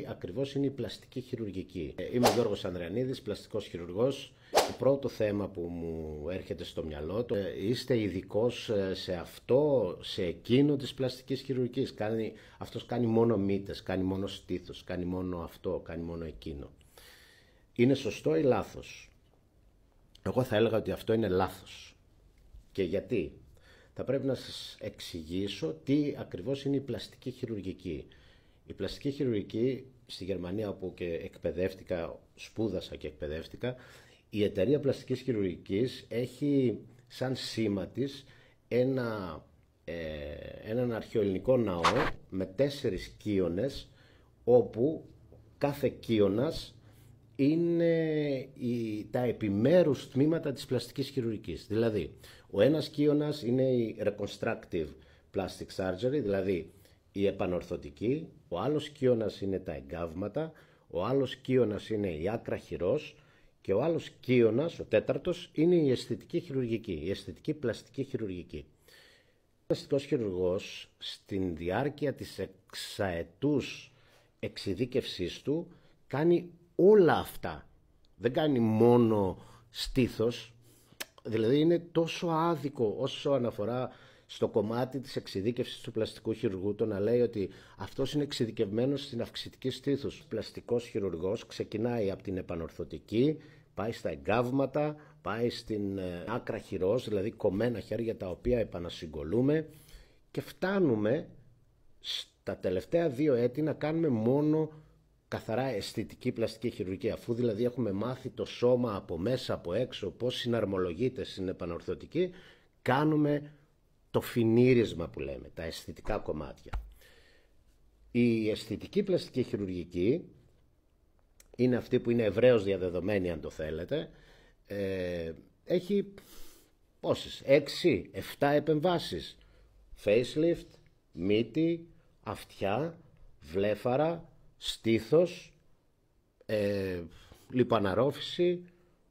Ακριβώς είναι η πλαστική χειρουργική. Είμαι ο Γιώργος Ανδρεανίδης, πλαστικός χειρουργός. Το πρώτο θέμα που μου έρχεται στο μυαλό, είστε ειδικός σε αυτό, σε εκείνο της πλαστικής χειρουργικής. Αυτός κάνει μόνο μύτες, κάνει μόνο στήθος, κάνει μόνο αυτό, κάνει μόνο εκείνο. Είναι σωστό ή λάθος? Εγώ θα έλεγα ότι αυτό είναι λάθος. Και γιατί? Θα πρέπει να σας εξηγήσω τι ακριβώς είναι η πλαστική χειρουργική. Η πλαστική χειρουργική στη Γερμανία, όπου και εκπαιδεύτηκα, σπούδασα και εκπαιδεύτηκα, η εταιρεία πλαστικής χειρουργικής έχει σαν σήμα της έναν αρχαιοελληνικό ναό με 4 κύονες, όπου κάθε κύονας είναι τα επιμέρους τμήματα της πλαστικής χειρουργικής. Δηλαδή, ο ένας κύονας είναι η reconstructive plastic surgery, δηλαδή η επανορθωτική, ο άλλος κύονας είναι τα εγκάβματα, ο άλλος κύονας είναι η άκρα χειρός και ο άλλος κύονας, ο τέταρτος, είναι η αισθητική χειρουργική, η αισθητική πλαστική χειρουργική. Ο πλαστικός χειρουργός στην διάρκεια της εξαετούς εξειδίκευσής του κάνει όλα αυτά. Δεν κάνει μόνο στήθος, δηλαδή είναι τόσο άδικο όσο αναφορά στο κομμάτι της εξειδίκευσης του πλαστικού χειρουργού, το να λέει ότι αυτός είναι εξειδικευμένος στην αυξητική στήθους. Ο πλαστικός χειρουργός ξεκινάει από την επανορθωτική, πάει στα εγκάβματα, πάει στην άκρα χειρός, δηλαδή κομμένα χέρια τα οποία επανασυγκολούμε, και φτάνουμε στα τελευταία 2 έτη να κάνουμε μόνο καθαρά αισθητική πλαστική χειρουργική, αφού δηλαδή έχουμε μάθει το σώμα από μέσα από έξω πώς συναρμολογείται στην επανορθωτική, κάνουμε το φινίρισμα που λέμε, τα αισθητικά κομμάτια. Η αισθητική πλαστική χειρουργική είναι αυτή που είναι ευρέως διαδεδομένη, αν το θέλετε. Έχει πόσες? 6-7 επεμβάσεις. Facelift, μύτη, αυτιά, βλέφαρα, στήθος, λιποαναρρόφηση,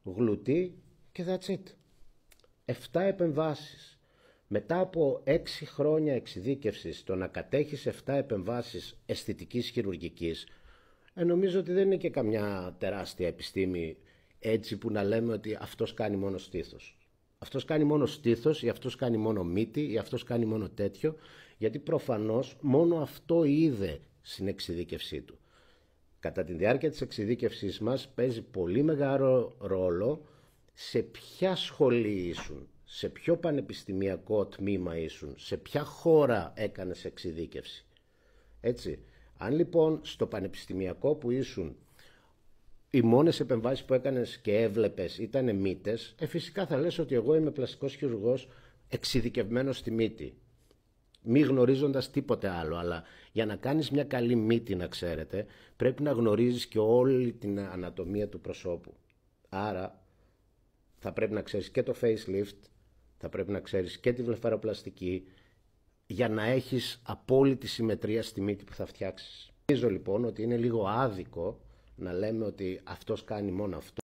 γλουτί και that's it. 7 επεμβάσεις. Μετά από 6 χρόνια εξειδίκευσης, το να κατέχεις 7 επεμβάσεις αισθητικής χειρουργικής, νομίζω ότι δεν είναι και καμιά τεράστια επιστήμη, έτσι που να λέμε ότι αυτός κάνει μόνο στήθος. Αυτός κάνει μόνο στήθος ή αυτός κάνει μόνο μύτη ή αυτός κάνει μόνο τέτοιο, γιατί προφανώς μόνο αυτό είδε στην εξειδίκευσή του. Κατά τη διάρκεια της εξειδίκευσής μας παίζει πολύ μεγάλο ρόλο σε ποια σχολή ήσουν, σε ποιο πανεπιστημιακό τμήμα ήσουν, σε ποια χώρα έκανες εξειδίκευση. Έτσι, αν λοιπόν στο πανεπιστημιακό που ήσουν οι μόνες επεμβάσεις που έκανες και έβλεπες ήταν μύτες, φυσικά θα λες ότι εγώ είμαι πλαστικός χειρουργός εξειδικευμένος στη μύτη, μη γνωρίζοντας τίποτε άλλο. Αλλά για να κάνεις μια καλή μύτη, να ξέρετε, πρέπει να γνωρίζεις και όλη την ανατομία του προσώπου. Άρα θα πρέπει να ξέρεις και το facelift, θα πρέπει να ξέρεις και τη βλεφαροπλαστική, για να έχεις απόλυτη συμμετρία στη μύτη που θα φτιάξεις. Νομίζω λοιπόν ότι είναι λίγο άδικο να λέμε ότι αυτός κάνει μόνο αυτό.